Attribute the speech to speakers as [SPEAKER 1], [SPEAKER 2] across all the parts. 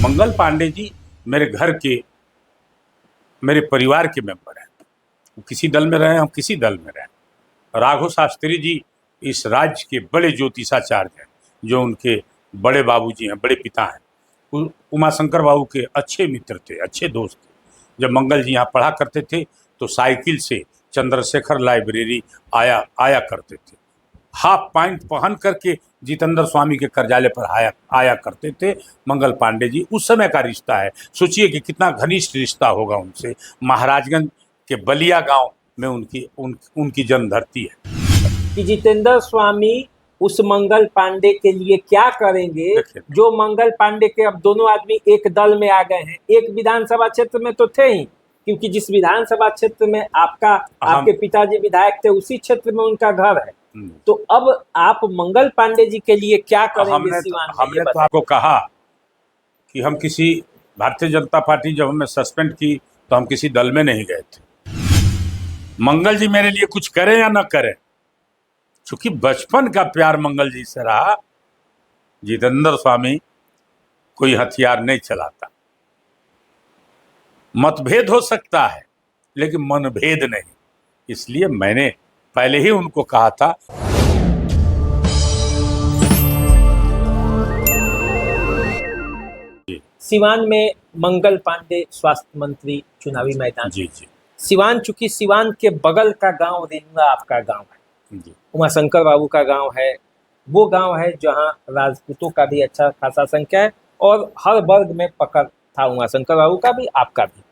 [SPEAKER 1] मंगल पांडे जी मेरे घर के, मेरे परिवार के मेंबर हैं। वो किसी दल में रहे, हम किसी दल में रहे। राघव शास्त्री जी इस राज्य के बड़े ज्योतिषाचार्य हैं, जो उनके बड़े बाबूजी हैं, बड़े पिता हैं। उमाशंकर बाबू के अच्छे मित्र थे, अच्छे दोस्त थे। जब मंगल जी यहाँ पढ़ा करते थे तो साइकिल से चंद्रशेखर लाइब्रेरी आया करते थे। हाफ पैंट पहन करके जितेंद्र स्वामी के कार्यालय पर आया करते थे मंगल पांडे जी। उस समय का रिश्ता है, सोचिए कि कितना घनिष्ठ रिश्ता होगा उनसे। महाराजगंज के बलिया गांव में उनकी जन्मधरती है।
[SPEAKER 2] कि जितेंद्र स्वामी उस मंगल पांडे के लिए क्या करेंगे, जो मंगल पांडे के अब दोनों आदमी एक दल में आ गए हैं। एक विधानसभा क्षेत्र में तो थे ही, क्योंकि जिस विधानसभा क्षेत्र में आपके पिताजी विधायक थे, उसी क्षेत्र में उनका घर है। तो अब आप मंगल पांडे जी के लिए क्या करेंगे सिवान में?
[SPEAKER 1] हमने तो आपको कहा कि हम किसी भारतीय जनता पार्टी जब हमें सस्पेंड की तो हम किसी दल में नहीं गए थे। मंगल जी मेरे लिए कुछ करें या न करें, क्योंकि बचपन का प्यार मंगल जी से रहा। जितेंद्र स्वामी कोई हथियार नहीं चलाता। मतभेद हो सकता है लेकिन मनभेद नहीं। इसलिए मैंने पहले ही उनको कहा था।
[SPEAKER 2] सिवान में मंगल पांडे स्वास्थ्य मंत्री चुनावी मैदान।
[SPEAKER 1] जी।
[SPEAKER 2] सिवान, चूंकि सिवान के बगल का गांव रेनुआ आपका गांव है, उमाशंकर बाबू का गांव है। वो गांव है जहां राजपूतों का भी अच्छा खासा संख्या है और हर वर्ग में पकड़ था, उमाशंकर बाबू का भी, आपका भी।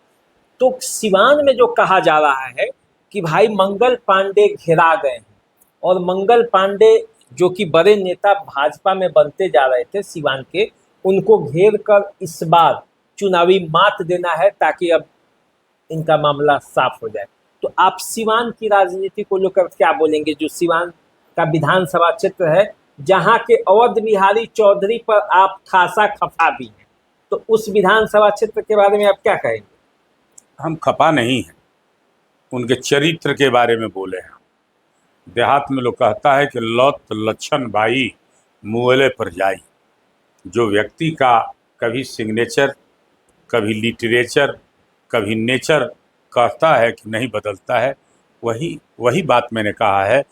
[SPEAKER 2] तो सिवान में जो कहा जा रहा है कि भाई मंगल पांडे घेरा गए हैं, और मंगल पांडे जो कि बड़े नेता भाजपा में बनते जा रहे थे सिवान के, उनको घेर कर इस बार चुनावी मात देना है ताकि अब इनका मामला साफ हो जाए। तो आप सिवान की राजनीति को लेकर क्या बोलेंगे, जो सिवान का विधानसभा क्षेत्र है, जहां के अवध बिहारी चौधरी पर आप खासा खफा भी हैं? तो उस विधानसभा क्षेत्र के बारे में आप क्या कहेंगे?
[SPEAKER 1] हम खफा नहीं हैं, उनके चरित्र के बारे में बोले हैं। देहात में लोग कहता है कि लौत लक्षण बाई मुअले पर जाई। जो व्यक्ति का कभी सिग्नेचर, कभी लिटरेचर, कभी नेचर कहता है कि नहीं बदलता है, वही बात मैंने कहा है।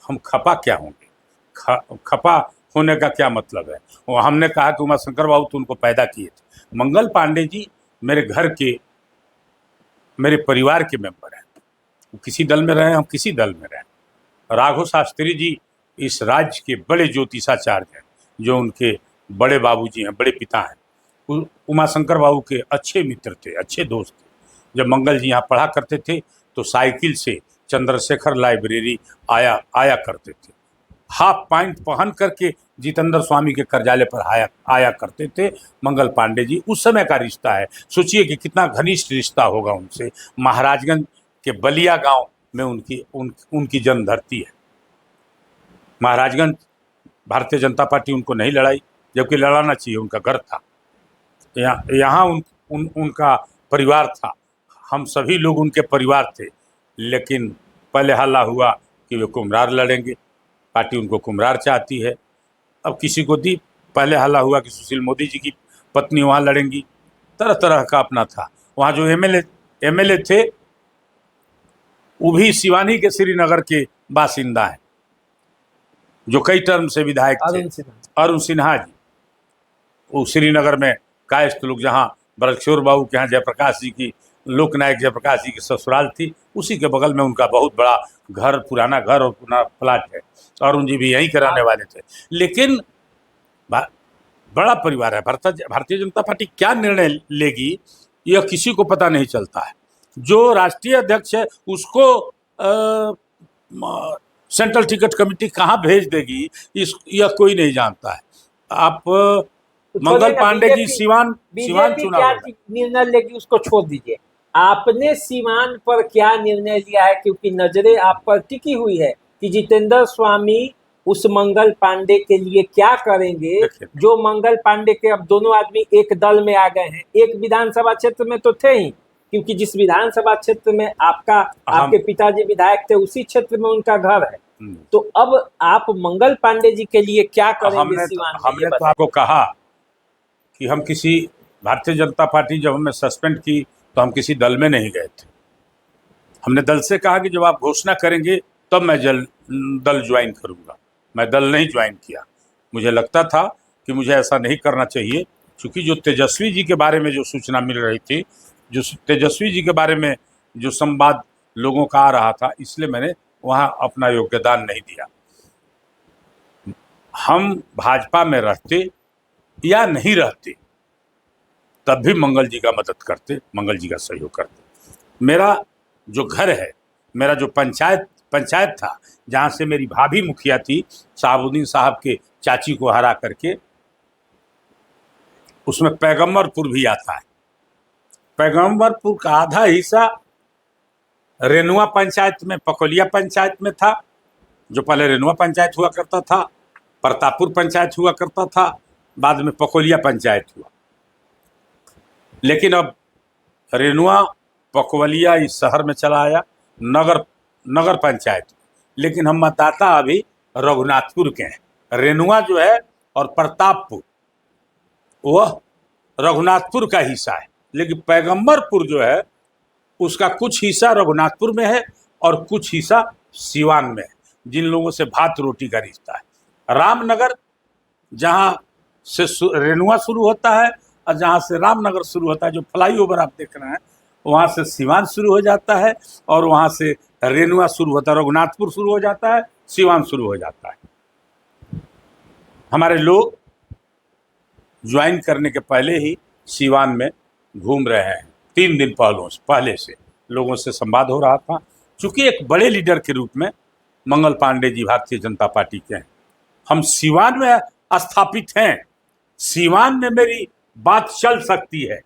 [SPEAKER 1] हम खपा क्या होंगे? खपा होने का क्या मतलब है? वो हमने कहा कि उमाशंकर बाबू तो उनको पैदा किए थे। मंगल पांडे जी मेरे घर के, मेरे परिवार के मेंबर हैं। वो किसी दल में रहे, हम किसी दल में रहे। राघव शास्त्री जी इस राज्य के बड़े ज्योतिषाचार्य हैं, जो उनके बड़े बाबूजी हैं, बड़े पिता हैं। उमाशंकर बाबू के अच्छे मित्र थे, अच्छे दोस्त थे। जब मंगल जी यहाँ पढ़ा करते थे तो साइकिल से चंद्रशेखर लाइब्रेरी आया करते थे। हाफ पैंट पहन करके जितेंद्र स्वामी के कार्यालय पर आया करते थे मंगल पांडे जी। उस समय का रिश्ता है, सोचिए कि कितना घनिष्ठ रिश्ता होगा उनसे। महाराजगंज के बलिया गांव में उनकी जन्मधरती है। महाराजगंज भारतीय जनता पार्टी उनको नहीं लड़ाई, जबकि लड़ाना चाहिए, उनका घर था। यहाँ उनका परिवार था, हम सभी लोग उनके परिवार थे। लेकिन पहले हल्ला हुआ कि वे कुम्हरार लड़ेंगे, पार्टी उनको कुम्हरार चाहती है। अब किसी को दी, पहले हल्ला हुआ कि सुशील मोदी जी की पत्नी वहाँ लड़ेंगी। तरह तरह का अपना था। वहाँ जो एमएलए थे वो भी सिवानी के श्रीनगर के बासिंदा हैं, जो कई टर्म से विधायक थे। अरुण सिन्हा जी, वो श्रीनगर में कायस्थ लोग, जहाँ बरकिशोर बाबू के यहाँ जयप्रकाश जी की, लोकनायक जयप्रकाश जी की ससुराल थी, उसी के बगल में उनका बहुत बड़ा घर, पुराना घर और पुराना प्लाट है। अरुण जी भी यहीं के रहने वाले थे। लेकिन बड़ा परिवार है। भारतीय जनता पार्टी क्या निर्णय लेगी यह किसी को पता नहीं चलता है। जो राष्ट्रीय अध्यक्ष है उसको सेंट्रल टिकट कमेटी कहाँ भेज देगी यह कोई नहीं जानता है। आप मंगल पांडे जी सिवान चुनाव
[SPEAKER 2] निर्णय लेगी उसको छोड़ दीजिए। आपने सिवान पर क्या निर्णय लिया है? क्योंकि नजरें आप पर टिकी हुई है कि जितेंद्र स्वामी उस मंगल पांडे के लिए क्या करेंगे, जो मंगल पांडे के अब दोनों आदमी एक दल में आ गए हैं। एक विधानसभा क्षेत्र में तो थे ही, क्योंकि जिस विधानसभा क्षेत्र में आपके पिताजी विधायक थे, उसी क्षेत्र में उनका घर है। तो अब आप मंगल पांडे जी के लिए क्या करेंगे सिवान में?
[SPEAKER 1] हमने तो आपको कहा कि हम किसी भारतीय जनता पार्टी जब हमें सस्पेंड की तो हम किसी दल में नहीं गए थे। हमने दल से कहा कि जब आप घोषणा करेंगे तब मैं दल ज्वाइन करूंगा। मैं दल नहीं ज्वाइन किया। मुझे लगता था कि मुझे ऐसा नहीं करना चाहिए, क्योंकि जो तेजस्वी जी के बारे में जो सूचना मिल रही थी, जो तेजस्वी जी के बारे में जो संवाद लोगों का आ रहा था, इसलिए मैंने वहां अपना योगदान नहीं दिया। हम भाजपा में रहते या नहीं रहते तब भी मंगल जी का मदद करते, मंगल जी का सहयोग करते। मेरा जो घर है, मेरा जो पंचायत था, जहाँ से मेरी भाभी मुखिया थी, शहाबुद्दीन साहब के चाची को हरा करके, उसमें पैगम्बरपुर भी आता है। पैगम्बरपुर का आधा हिस्सा रेनुआ पंचायत में, पकोलिया पंचायत में था, जो पहले रेनुआ पंचायत हुआ करता था, प्रतापपुर पंचायत हुआ करता था, बाद में पकोलिया पंचायत हुआ। लेकिन अब रेनुआ पकोलिया इस शहर में चला आया, नगर पंचायत। लेकिन हम मतदाता अभी रघुनाथपुर के हैं। रेनुआ जो है और प्रतापपुर वह रघुनाथपुर का हिस्सा है, लेकिन पैगम्बरपुर जो है उसका कुछ हिस्सा रघुनाथपुर में है और कुछ हिस्सा सिवान में है, जिन लोगों से भात रोटी का रिश्ता है। रामनगर जहाँ से रेनुआ शुरू होता है और जहाँ से रामनगर शुरू होता है, जो फ्लाईओवर आप देख रहे हैं, वहाँ से सिवान शुरू हो जाता है और वहाँ से रेनुआ शुरू होता है, रघुनाथपुर शुरू हो जाता है, सिवान शुरू हो जाता है। हमारे लोग ज्वाइन करने के पहले ही सिवान में घूम रहे हैं। 3 दिन पहले से लोगों से संवाद हो रहा था। चूंकि एक बड़े लीडर के रूप में मंगल पांडे जी भारतीय जनता पार्टी के हैं, हम सिवान में स्थापित हैं, सिवान में मेरी बात चल सकती है।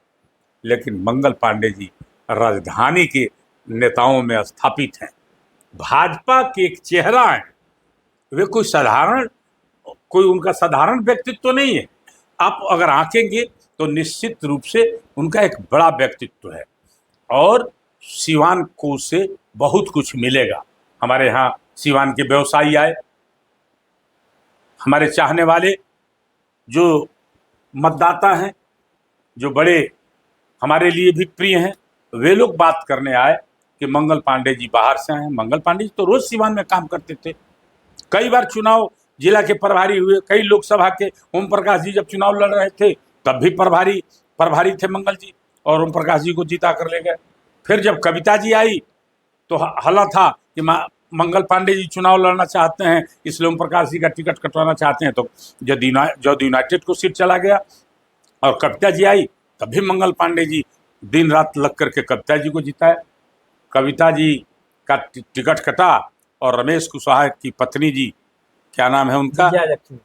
[SPEAKER 1] लेकिन मंगल पांडे जी राजधानी के नेताओं में स्थापित हैं, भाजपा के एक चेहरा है। वे कोई उनका साधारण व्यक्तित्व तो नहीं है। आप अगर आंकेंगे तो निश्चित रूप से उनका एक बड़ा व्यक्तित्व है और सिवान को से बहुत कुछ मिलेगा। हमारे यहाँ सिवान के व्यवसायी आए, हमारे चाहने वाले जो मतदाता हैं, जो बड़े हमारे लिए भी प्रिय हैं, वे लोग बात करने आए कि मंगल पांडे जी बाहर से आए हैं। मंगल पांडे जी तो रोज सिवान में काम करते थे, कई बार चुनाव जिला के प्रभारी हुए, कई लोकसभा के। ओम प्रकाश जी जब चुनाव लड़ रहे थे तब भी प्रभारी थे मंगल जी, और ओम प्रकाश जी को जीता कर ले गए। फिर जब कविता जी आई तो हल्ला था कि मंगल पांडे जी चुनाव लड़ना चाहते हैं, इसलिए ओम प्रकाश जी का टिकट कटवाना चाहते हैं, तो जद यूनाइटेड को सीट चला गया। और कविता जी आई तब भी मंगल पांडे जी दिन रात लग करके कविता जी को जिताए। कविता जी का टिकट कटा और रमेश कुशवाहा की पत्नी जी, क्या नाम है उनका,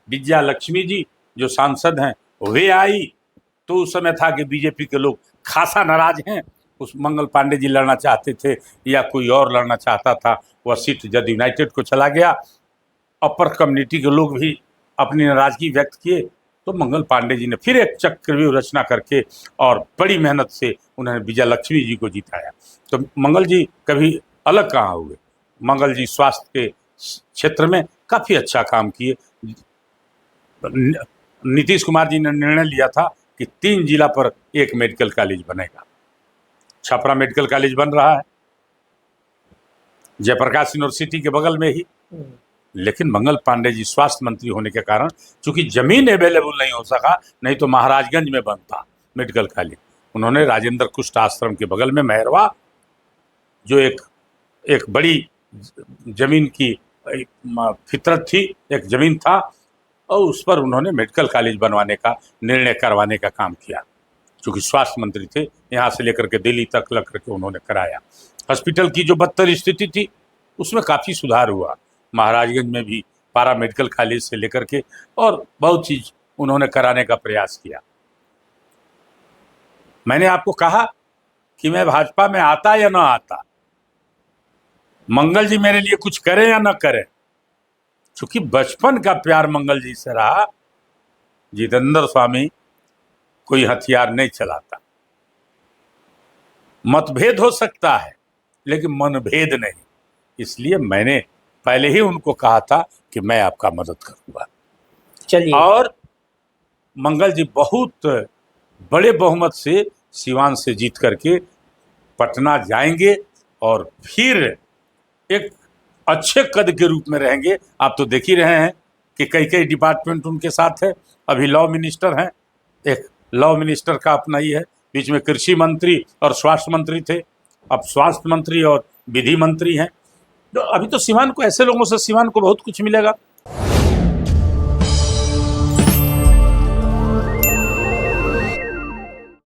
[SPEAKER 1] विजया लक्ष्मी जी, जो सांसद हैं, वे आई। तो उस समय था कि बीजेपी के लोग खासा नाराज हैं, उस मंगल पांडे जी लड़ना चाहते थे या कोई और लड़ना चाहता था, वह सीट जद यूनाइटेड को चला गया। अपर कम्युनिटी के लोग भी अपनी नाराजगी व्यक्त किए, तो मंगल पांडे जी ने फिर एक चक्रव्यूह रचना करके और बड़ी मेहनत से उन्होंने विजय लक्ष्मी जी को जिताया। तो मंगल जी कभी अलग कहाँ हुए। मंगल जी स्वास्थ्य के क्षेत्र में काफ़ी अच्छा काम किए। नीतीश कुमार जी ने निर्णय लिया था कि 3 जिला पर एक मेडिकल कॉलेज बनेगा। छपरा मेडिकल कॉलेज बन रहा है, जयप्रकाश यूनिवर्सिटी के बगल में ही। लेकिन मंगल पांडे जी स्वास्थ्य मंत्री होने के कारण, चूंकि जमीन अवेलेबल नहीं हो सका, नहीं तो महाराजगंज में बनता मेडिकल कॉलेज, उन्होंने राजेंद्र कुष्ठ आश्रम के बगल में मेहरवा, जो एक बड़ी जमीन की फितरत थी, एक जमीन था, और उस पर उन्होंने मेडिकल कॉलेज बनवाने का निर्णय करवाने का काम किया। चूँकि स्वास्थ्य मंत्री थे, यहाँ से लेकर के दिल्ली तक लग करके उन्होंने कराया। हॉस्पिटल की जो बदतर स्थिति थी उसमें काफ़ी सुधार हुआ। महाराजगंज में भी पारा मेडिकल कॉलेज से लेकर के और बहुत चीज़ उन्होंने कराने का प्रयास किया। मैंने आपको कहा कि मैं भाजपा में आता या ना आता, मंगल जी मेरे लिए कुछ करें या ना करें, चूंकि बचपन का प्यार मंगल जी से रहा। जितेंद्र स्वामी कोई हथियार नहीं चलाता। मतभेद हो सकता है लेकिन मनभेद नहीं। इसलिए मैंने पहले ही उनको कहा था कि मैं आपका मदद करूंगा।
[SPEAKER 2] चलिए,
[SPEAKER 1] और मंगल जी बहुत बड़े बहुमत से सिवान से जीत करके पटना जाएंगे और फिर एक अच्छे कद के रूप में रहेंगे। आप तो देख ही रहे हैं कि कई कई डिपार्टमेंट उनके साथ है। अभी लॉ मिनिस्टर हैं, एक लॉ मिनिस्टर का अपना ही है, बीच में कृषि मंत्री और स्वास्थ्य मंत्री थे, अब स्वास्थ्य मंत्री और विधि मंत्री हैं। तो अभी तो सिवान को, ऐसे लोगों से सिवान को बहुत कुछ मिलेगा।